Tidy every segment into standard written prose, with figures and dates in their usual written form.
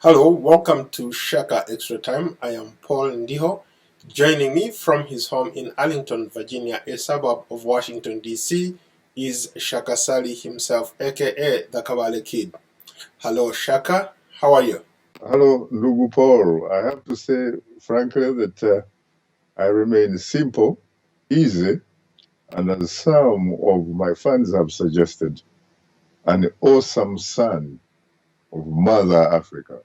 Hello, welcome to Shaka Extra Time. I am Paul Ndiho. Joining me from his home in Arlington, Virginia, a suburb of Washington, D.C., is Shaka Sali himself, aka the Kabale Kid. Hello, Shaka. How are you? Hello, Ndugu Paul. I have to say, frankly, that I remain simple, easy, and as some of my fans have suggested, an awesome son of Mother Africa.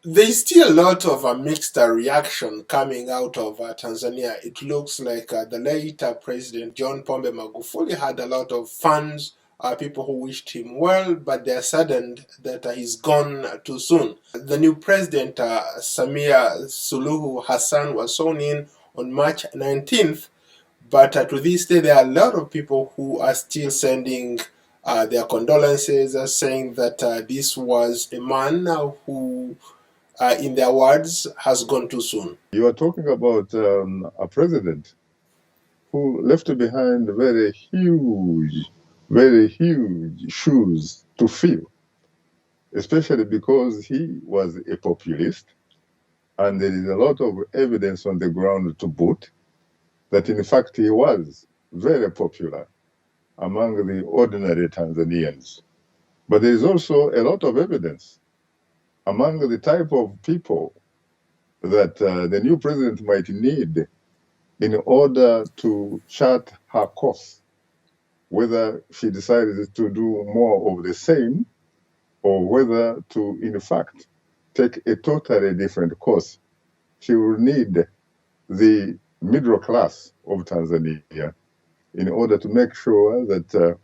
There's still a lot of a mixed reaction coming out of Tanzania. It looks like the late President John Pombe Magufuli had a lot of fans, people who wished him well, but they're saddened that he's gone too soon. The new president, Samia Suluhu Hassan, was sworn in on March 19th, but to this day, there are a lot of people who are still sending their condolences, saying that this was a man who in their words, has gone too soon. You are talking about a president who left behind very huge shoes to fill, especially because he was a populist, and there is a lot of evidence on the ground to boot that in fact he was very popular among the ordinary Tanzanians. But there is also a lot of evidence among the type of people that the new president might need in order to chart her course, whether she decides to do more of the same or whether to, in fact, take a totally different course. She will need the middle class of Tanzania in order to make sure that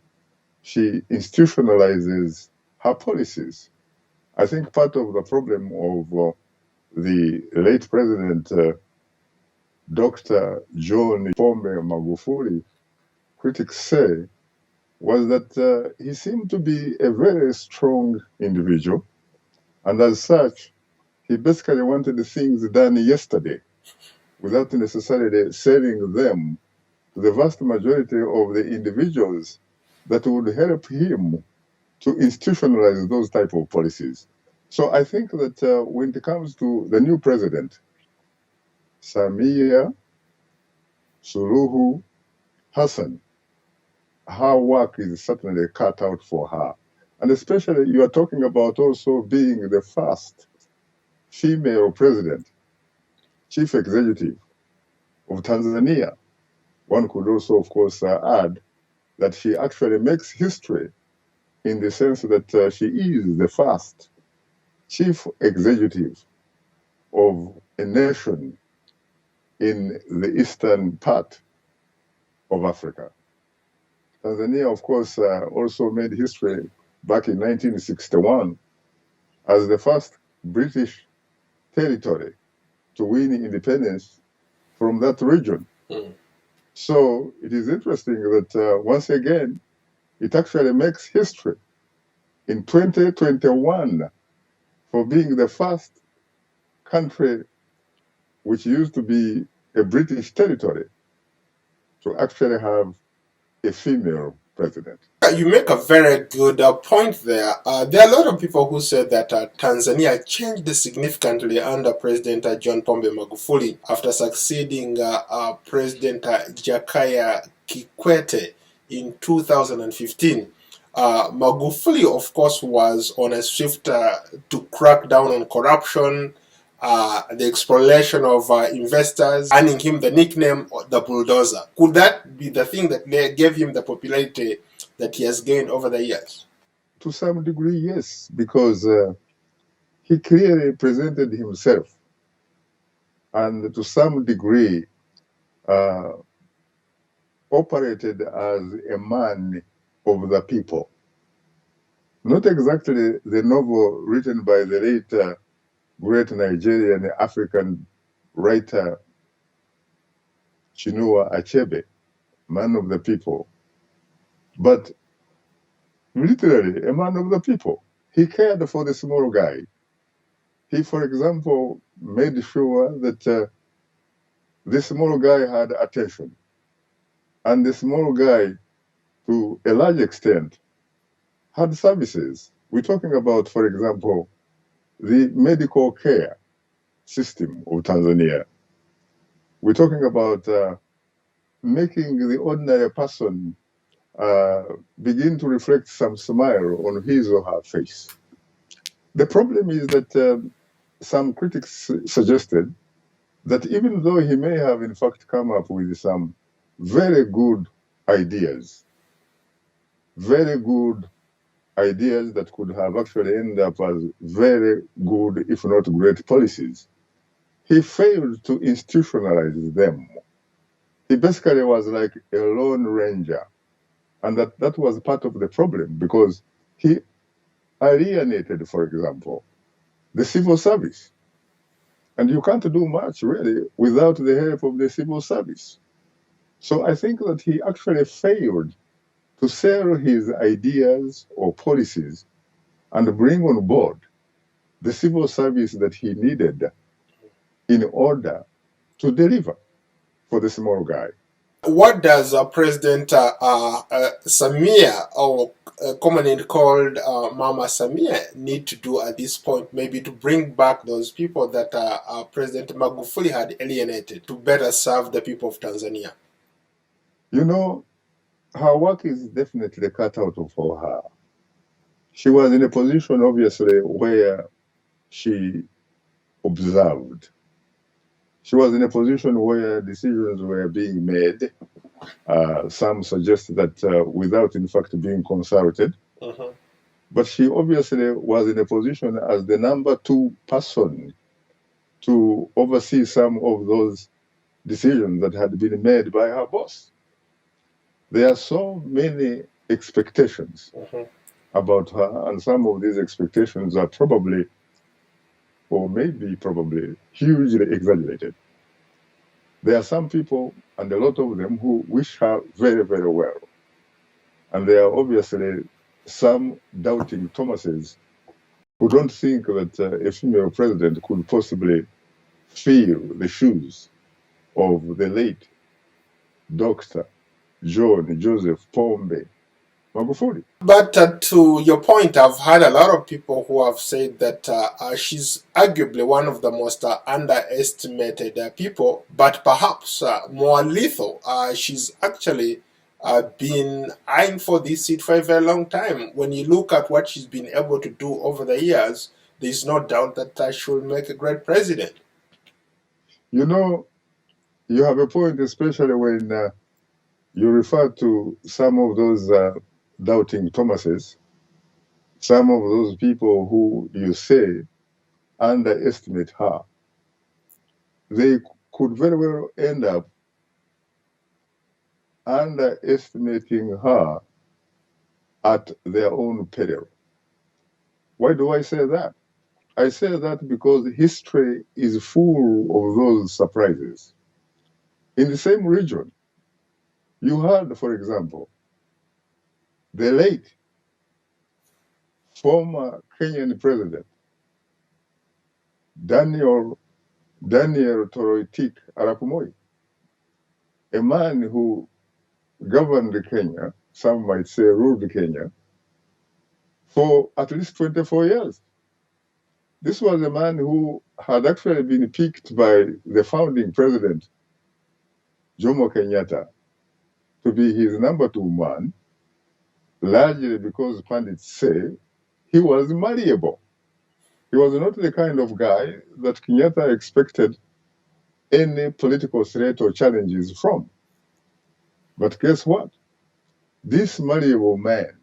she institutionalizes her policies. I think part of the problem of the late president, Dr. John Pombe Magufuli, critics say, was that he seemed to be a very strong individual, and as such, he basically wanted the things done yesterday without necessarily selling them to the vast majority of the individuals that would help him to institutionalize those type of policies. So I think that when it comes to the new president, Samia Suluhu Hassan, her work is certainly cut out for her. And especially you are talking about also being the first female president, chief executive of Tanzania. One could also, of course, add that she actually makes history in the sense that she is the first chief executive of a nation in the eastern part of Africa. Tanzania, of course, also made history back in 1961 as the first British territory to win independence from that region. So it is interesting that once again, it actually makes history in 2021 for being the first country which used to be a British territory to actually have a female president. You make a very good point there. There are a lot of people who said that Tanzania changed significantly under President John Pombe Magufuli after succeeding President Jakaya Kikwete in 2015. Magufuli, of course, was on a swift to crack down on corruption, the exploitation of investors, earning him the nickname the bulldozer. Could that be the thing that gave him the popularity that he has gained over the years? To some degree, yes, because he clearly presented himself and to some degree operated as a man of the people. Not exactly the novel written by the late great Nigerian African writer Chinua Achebe, man of the people, but literally a man of the people. He cared for the small guy. He, for example, made sure that the small guy had attention. And the small guy, to a large extent, had services. We're talking about, for example, the medical care system of Tanzania. We're talking about making the ordinary person begin to reflect some smile on his or her face. The problem is that some critics suggested that even though he may have in fact come up with some very good ideas, very good ideas that could have actually ended up as very good, if not great policies, he failed to institutionalize them. He basically was like a lone ranger. And that was part of the problem because he alienated, for example, the civil service. And you can't do much really without the help of the civil service. So I think that he actually failed to sell his ideas or policies and bring on board the civil service that he needed in order to deliver for the small guy. What does President Samia, or commonly called Mama Samia, need to do at this point, maybe to bring back those people that President Magufuli had alienated to better serve the people of Tanzania? You know, her work is definitely cut out for her. She was in a position, obviously, where she observed. She was in a position where decisions were being made. Some suggest that without, in fact, being consulted. Uh-huh. But she obviously was in a position as the number 2 person to oversee some of those decisions that had been made by her boss. There are so many expectations about her, and some of these expectations are probably, or maybe probably, hugely exaggerated. There are some people, and a lot of them, who wish her very, very well. And there are obviously some doubting Thomases who don't think that a female president could possibly fill the shoes of the late Dr. John Joseph Pombe Magufuli. But to your point, I've heard a lot of people who have said that she's arguably one of the most underestimated people, but perhaps more lethal. She's actually been eyeing for this seat for a very long time. When you look at what she's been able to do over the years, there's no doubt that she will make a great president. You know, you have a point, especially when you refer to some of those doubting Thomases, some of those people who you say underestimate her. They could very well end up underestimating her at their own peril. Why do I say that? I say that because history is full of those surprises. In the same region, you had, for example, the late former Kenyan president, Daniel Toroitich arap Moi, a man who governed Kenya, some might say ruled Kenya, for at least 24 years. This was a man who had actually been picked by the founding president, Jomo Kenyatta, to be his number 2 man, largely because pundits say he was malleable. He was not the kind of guy that Kenyatta expected any political threat or challenges from. But guess what? This malleable man,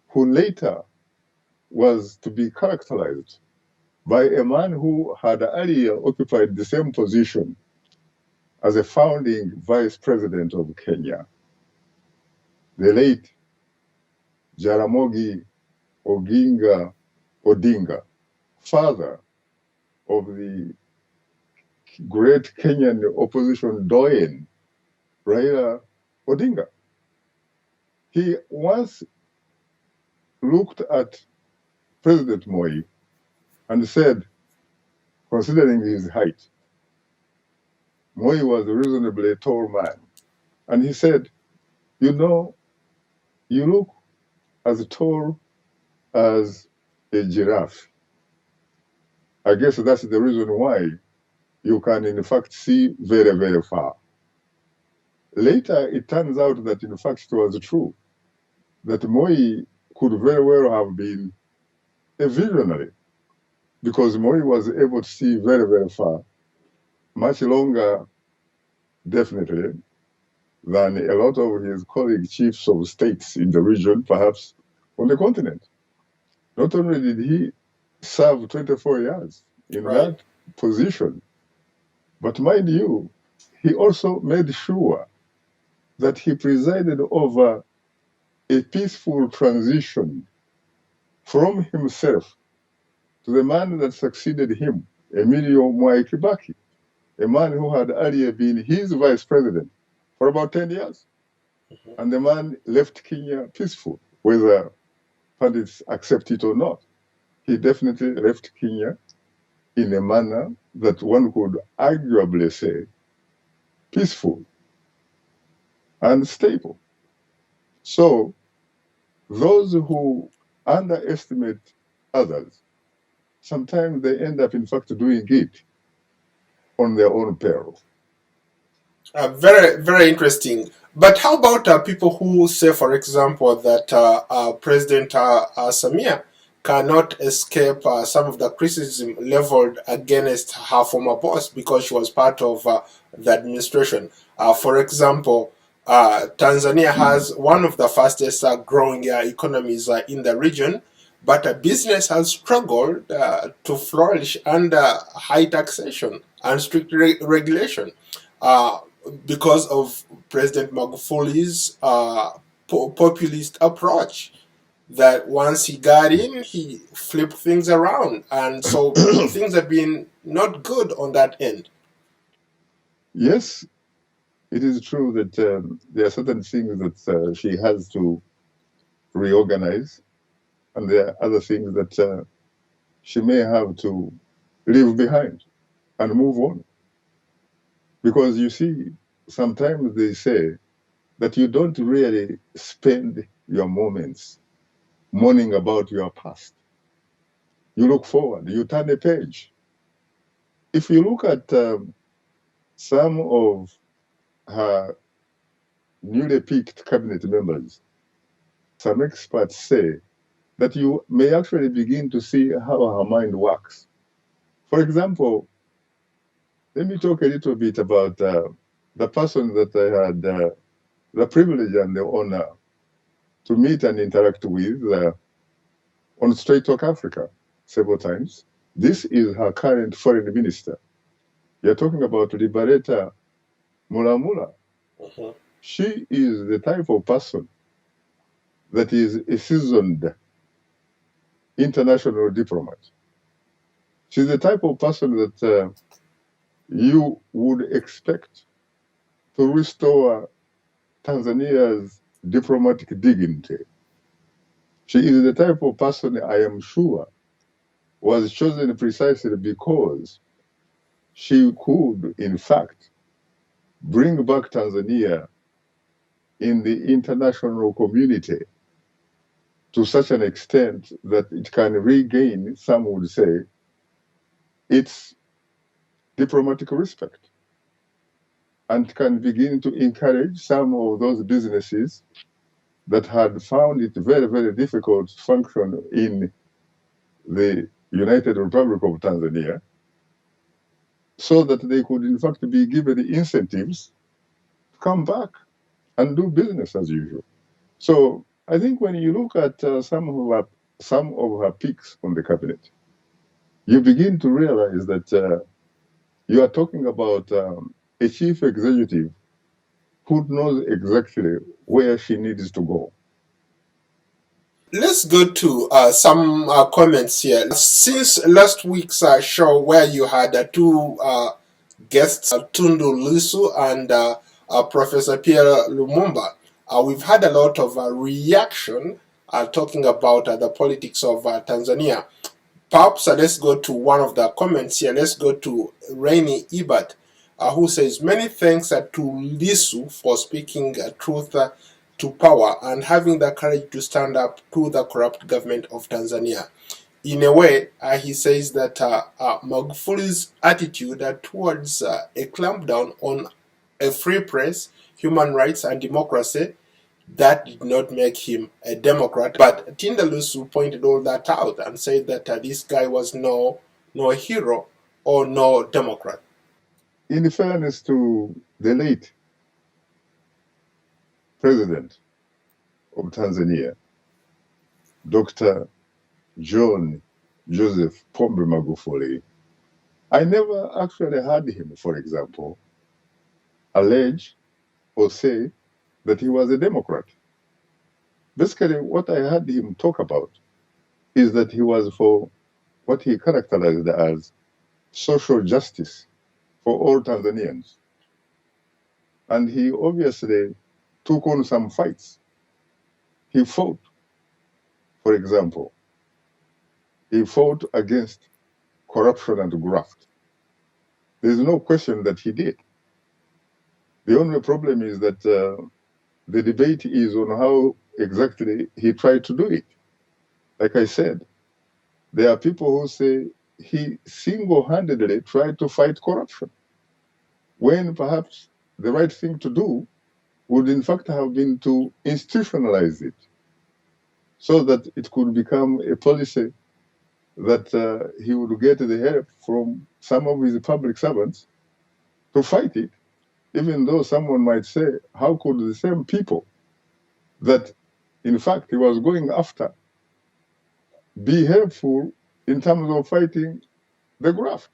who later was to be characterized by a man who had earlier occupied the same position as a founding vice president of Kenya, the late Jaramogi Oginga Odinga, father of the great Kenyan opposition doyen, Raila Odinga. He once looked at President Moi and said, considering his height, Moi was a reasonably tall man. And he said, you know, you look as tall as a giraffe. I guess that's the reason why you can in fact see very, very far. Later, it turns out that in fact it was true, that Moi could very well have been a visionary, because Moi was able to see very, very far, much longer, definitely, than a lot of his colleague chiefs of states in the region, perhaps on the continent. Not only did he serve 24 years in Right. that position, but mind you, he also made sure that he presided over a peaceful transition from himself to the man that succeeded him, Emilio Mwai Kibaki, a man who had earlier been his vice president for about 10 years. And the man left Kenya peaceful, whether pundits accept it or not. He definitely left Kenya in a manner that one could arguably say peaceful and stable. So those who underestimate others, sometimes they end up, in fact, doing it on their own peril. Very, very interesting. But how about people who say, for example, that President Samia cannot escape some of the criticism leveled against her former boss because she was part of the administration? For example, Tanzania has one of the fastest growing economies in the region, but business has struggled to flourish under high taxation and strict regulation. Uh, because of President Magufuli's populist approach. That once he got in, he flipped things around, and so things have been not good on that end. Yes, it is true that there are certain things that she has to reorganize, and there are other things that she may have to leave behind and move on. Because you see, sometimes they say that you don't really spend your moments mourning about your past. You look forward, you turn a page. If you look at some of her newly picked cabinet members, some experts say that you may actually begin to see how her mind works. For example, let me talk a little bit about the person that I had the privilege and the honor to meet and interact with on Straight Talk Africa several times. This is her current foreign minister. You're talking about Liberator Mulamula. Mhm. She is the type of person that is a seasoned international diplomat. She's the type of person that you would expect to restore Tanzania's diplomatic dignity. She is the type of person, I am sure, was chosen precisely because she could, in fact, bring back Tanzania in the international community to such an extent that it can regain, some would say, its diplomatic respect and can begin to encourage some of those businesses that had found it very, very difficult to function in the United Republic of Tanzania, so that they could, in fact, be given the incentives to come back and do business as usual. So I think when you look at some of her picks on the cabinet, you begin to realize that you are talking about a chief executive who knows exactly where she needs to go. Let's go to some comments here. Since last week's show, where you had two guests, Tundu Lisu and Professor Pierre Lumumba, we've had a lot of reaction talking about the politics of Tanzania. Perhaps let's go to one of the comments here. Let's go to Rainy Ebert, who says, many thanks to Lisu for speaking truth to power and having the courage to stand up to the corrupt government of Tanzania. in a way, he says that Magufuli's attitude towards a clampdown on a free press, human rights, and democracy, that did not make him a Democrat. But Tindalusu pointed all that out and said that this guy was no hero or no Democrat. In fairness to the late president of Tanzania, Dr. John Joseph Pombe Magufuli, I never actually heard him, for example, allege or say that he was a Democrat. Basically, what I heard him talk about is that he was for what he characterized as social justice for all Tanzanians. And he obviously took on some fights. He fought, for example, he fought against corruption and graft. There's no question that he did. The only problem is that the debate is on how exactly he tried to do it. Like I said, there are people who say he single-handedly tried to fight corruption, when perhaps the right thing to do would in fact have been to institutionalize it so that it could become a policy that he would get the help from some of his public servants to fight it, even though someone might say, how could the same people that in fact he was going after be helpful in terms of fighting the graft?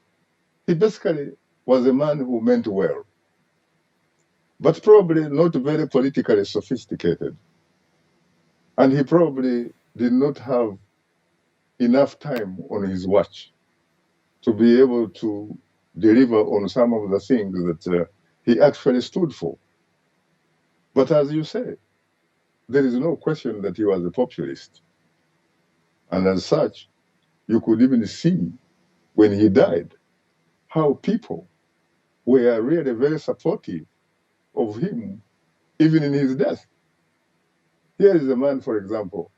He basically was a man who meant well, but probably not very politically sophisticated. And he probably did not have enough time on his watch to be able to deliver on some of the things that he actually stood for. But as you say, there is no question that he was a populist. And as such, you could even see when he died how people were really very supportive of him, even in his death. Here is a man, for example,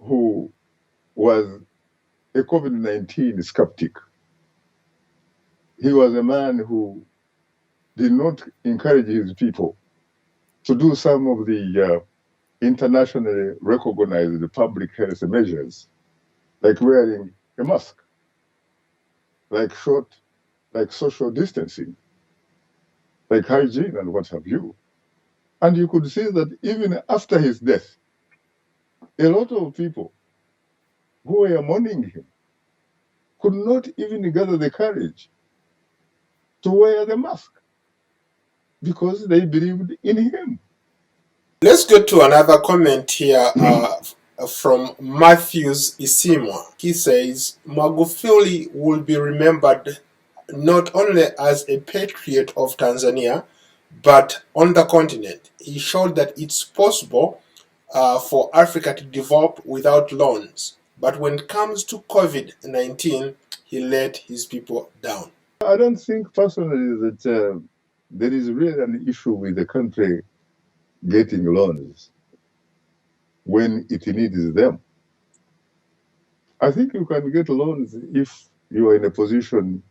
who was a COVID-19 skeptic. He was a man who did not encourage his people to do some of the internationally recognized public health measures, like wearing a mask, like social distancing, like hygiene and what have you. And you could see that even after his death, a lot of people who were mourning him could not even gather the courage to wear the mask because they believed in him. Let's go to another comment here from Matthews Isimwa. He says, Magufuli will be remembered not only as a patriot of Tanzania, but on the continent. He showed that it's possible for Africa to develop without loans. But when it comes to COVID-19, he let his people down. I don't think personally that there is really an issue with the country getting loans when it needs them. I think you can get loans if you are in a position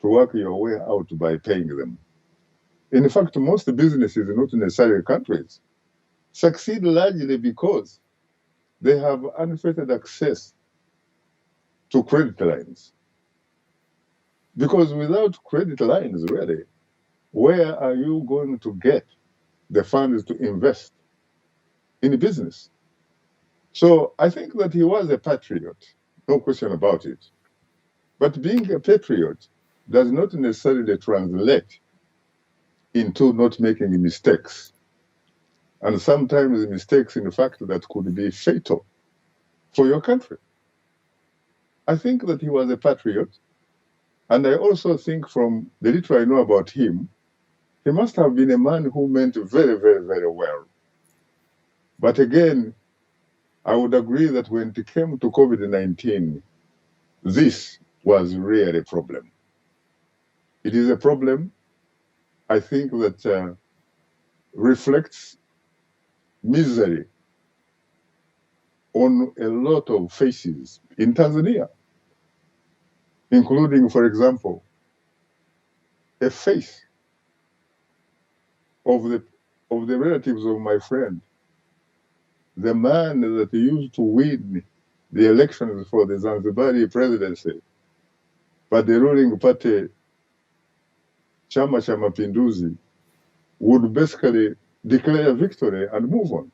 to work your way out by paying them. In fact, most businesses, not necessarily countries, succeed largely because they have unfettered access to credit lines. Because without credit lines, really, where are you going to get the funds to invest in business? So I think that he was a patriot, no question about it. But being a patriot does not necessarily translate into not making mistakes. And sometimes mistakes, in fact, that could be fatal for your country. I think that he was a patriot. And I also think from the little I know about him, he must have been a man who meant very, very, very well. But again, I would agree that when it came to COVID-19, this was really a problem. It is a problem, I think, that reflects misery on a lot of faces in Tanzania, including, for example, a face of the relatives of my friend, the man that used to win the elections for the Zanzibari presidency, but the ruling party, Chama cha Mapinduzi, would basically declare victory and move on.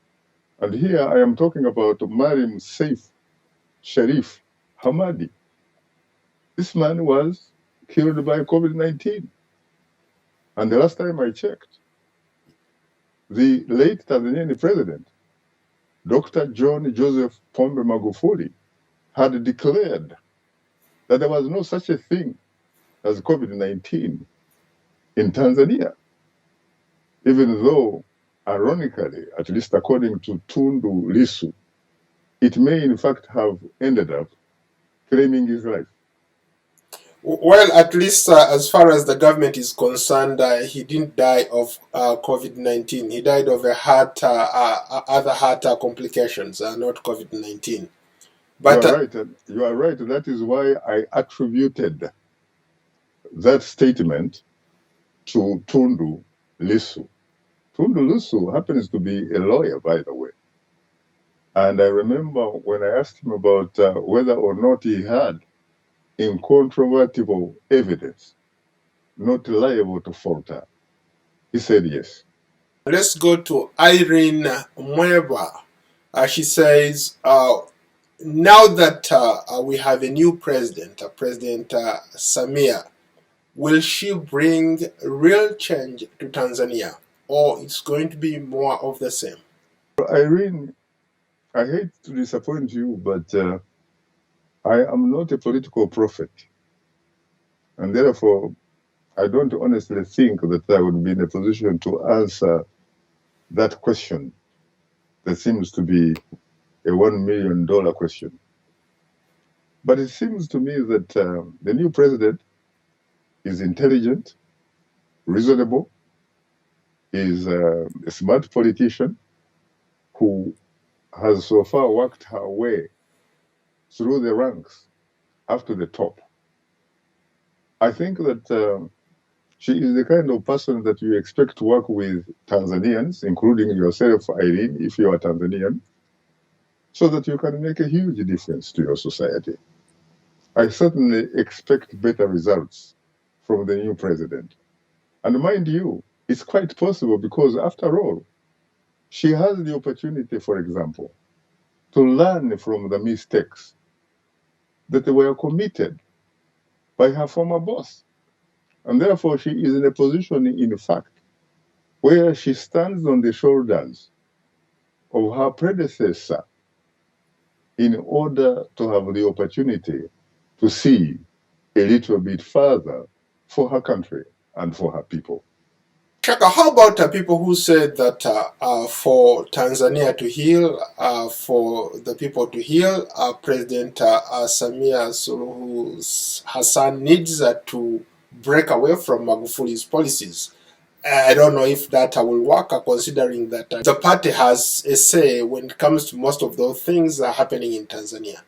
And here I am talking about Marim Saif Sharif Hamadi. This man was killed by COVID-19. And the last time I checked, the late Tanzanian president, Dr. John Joseph Pombe Magufuli, had declared that there was no such a thing as COVID-19 in Tanzania, even though, ironically, at least according to Tundu Lissu, it may in fact have ended up claiming his life. Well, at least as far as the government is concerned, he didn't die of COVID-19. He died of a other heart complications, not COVID-19. But you are right. That is why I attributed that statement to Tundu Lissu. Tundu Lissu happens to be a lawyer, by the way. And I remember when I asked him about whether or not he had incontrovertible evidence, not liable to falter, he said yes. Let's go to Irene Mweba. She says, now that we have a new president, President Samia, will she bring real change to Tanzania, or it's going to be more of the same? Irene, I hate to disappoint you, but I am not a political prophet. And therefore, I don't honestly think that I would be in a position to answer that question that seems to be a $1 million question. But it seems to me that the new president is intelligent, reasonable, is a smart politician who has so far worked her way through the ranks up to the top. I think that she is the kind of person that you expect to work with Tanzanians, including yourself, Irene, if you are Tanzanian, so that you can make a huge difference to your society. I certainly expect better results from the new president. And mind you, it's quite possible because, after all, she has the opportunity, for example, to learn from the mistakes that were committed by her former boss. And therefore, she is in a position, in fact, where she stands on the shoulders of her predecessor in order to have the opportunity to see a little bit further for her country and for her people. Shaka, how about people who said that for Tanzania to heal, for the people to heal, President Samia Suluhu Hassan needs to break away from Magufuli's policies? I don't know if that will work, considering that the party has a say when it comes to most of those things happening in Tanzania.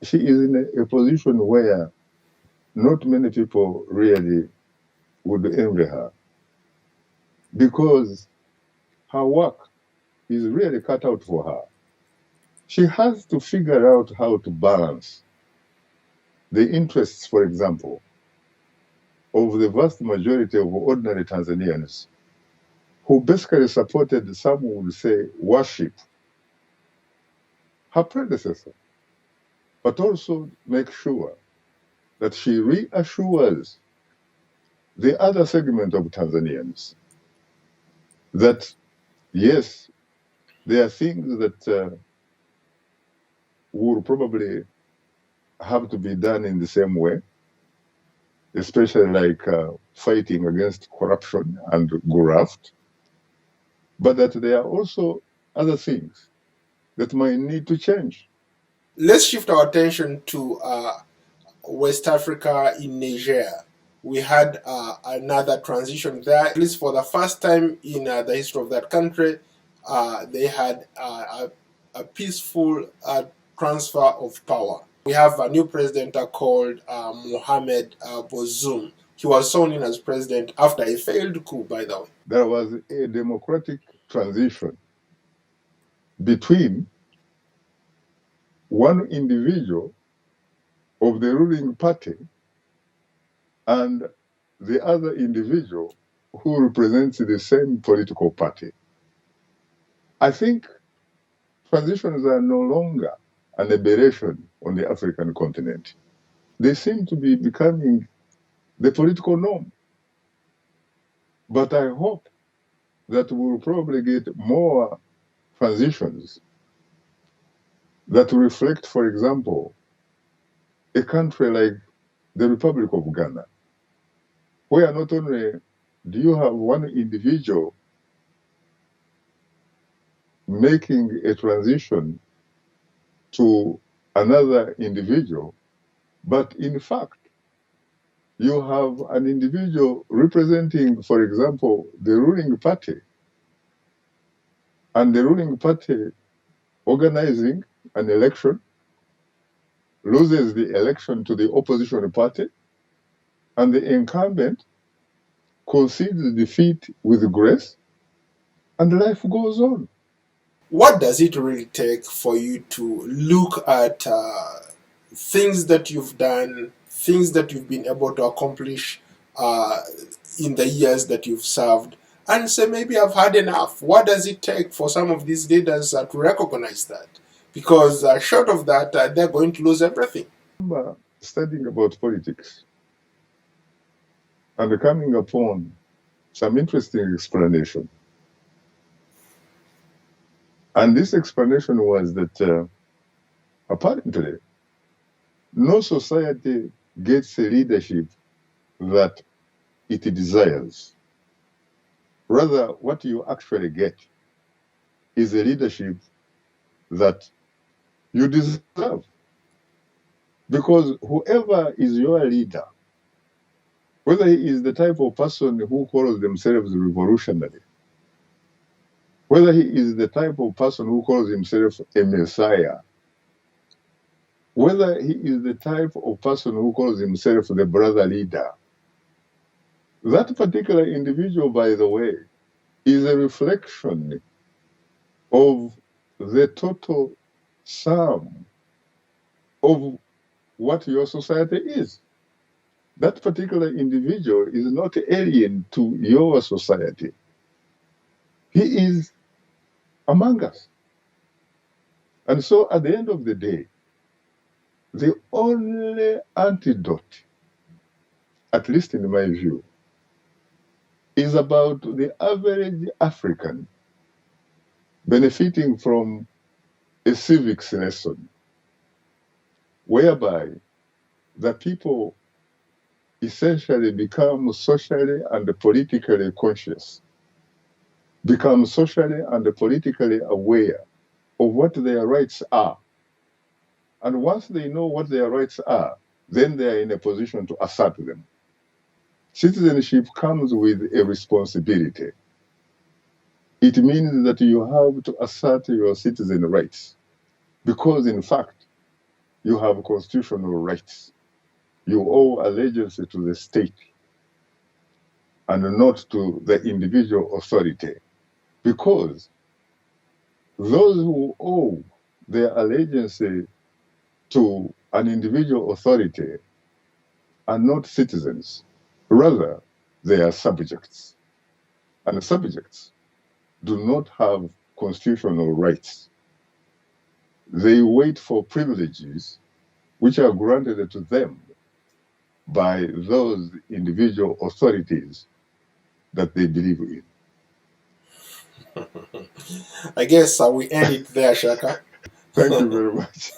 She is in a position where not many people really would envy her, because her work is really cut out for her. She has to figure out how to balance the interests, for example, of the vast majority of ordinary Tanzanians who basically supported, some would say, worship her predecessor, but also make sure that she reassures the other segment of Tanzanians that, yes, there are things that will probably have to be done in the same way, especially like fighting against corruption and graft, but that there are also other things that might need to change. Let's shift our attention to West Africa in Niger. We had another transition there, at least for the first time in the history of that country. They had a peaceful transfer of power. We have a new president called Mohamed Bazoum. He was sworn in as president after a failed coup, by the way. There was a democratic transition between one individual of the ruling party and the other individual who represents the same political party. I think transitions are no longer an aberration on the African continent. They seem to be becoming the political norm. But I hope that we'll probably get more transitions that reflect, for example, a country like the Republic of Ghana, where not only do you have one individual making a transition to another individual, but in fact, you have an individual representing, for example, the ruling party, and the ruling party organizing an election, loses the election to the opposition party, and the incumbent concedes defeat with grace, and life goes on. What does it really take for you to look at things that you've done, things that you've been able to accomplish uh, in the years that you've served, and say, maybe I've had enough? What does it take for some of these leaders to recognize that? Because short of that, they're going to lose everything. I remember studying about politics and coming upon some interesting explanation. And this explanation was that apparently no society gets a leadership that it desires. Rather, what you actually get is a leadership that you deserve. Because whoever is your leader, whether he is the type of person who calls themselves revolutionary, whether he is the type of person who calls himself a messiah, whether he is the type of person who calls himself the brother leader, that particular individual, by the way, is a reflection of the total sum of what your society is. That particular individual is not alien to your society. He is among us. And so at the end of the day, the only antidote, at least in my view, is about the average African benefiting from a civics lesson, whereby the people essentially become socially and politically conscious, become socially and politically aware of what their rights are. And once they know what their rights are, then they are in a position to assert them. Citizenship comes with a responsibility. It means that you have to assert your citizen rights because, in fact, you have constitutional rights. You owe allegiance to the state and not to the individual authority, because those who owe their allegiance to an individual authority are not citizens. Rather, they are subjects. And subjects do not have constitutional rights. They wait for privileges which are granted to them by those individual authorities that they believe in. I guess we end it there, Shaka. Thank you very much.